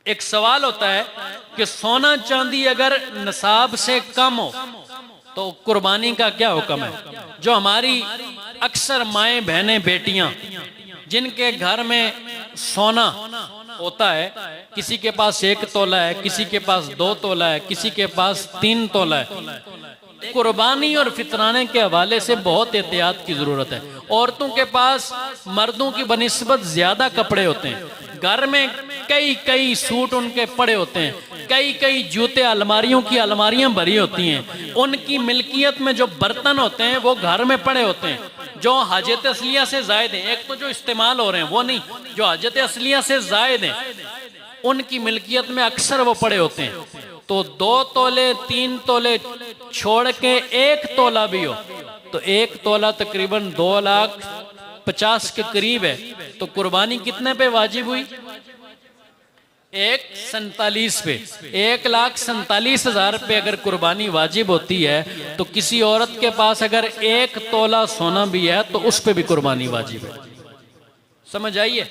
एक सवाल होता है कि सोना चांदी अगर निसाब से कम हो तो कुर्बानी का क्या हुक्म है। जो हमारी अक्सर माएँ बहनें बेटियां जिनके घर में सोना होता है, किसी के पास 1 तोला है, किसी के पास 2 तोला है, किसी के पास 3 तोला है, कुर्बानी और फितराने के हवाले से बहुत एहतियात की जरूरत है। औरतों के पास मर्दों की बनिस्बत ज्यादा कपड़े होते हैं, घर में कई कई सूट उनके पड़े होते हैं, कई कई जूते अलमारियों की अलमारियां भरी होती हैं, उनकी मिल्कियत में जो बर्तन होते हैं वो घर में पड़े होते हैं जो हजत असलिया से जायद हैं। एक तो जो इस्तेमाल हो रहे हैं वो नहीं, जो हजत असलिया से जायद हैं उनकी मिल्कियत में अक्सर वो पड़े होते हैं। तो 2 तोले 3 तोले छोड़ के 1 तोला भी हो तो 1 तोला तकरीबन 2,50,000 के करीब है। तो कुर्बानी कितने पे वाजिब हुई? 1,47 पे। 1,47,000 पे अगर कुर्बानी वाजिब होती है तो किसी औरत के पास अगर 1 तोला सोना भी है तो उस पे भी कुर्बानी वाजिब है। समझ आइए।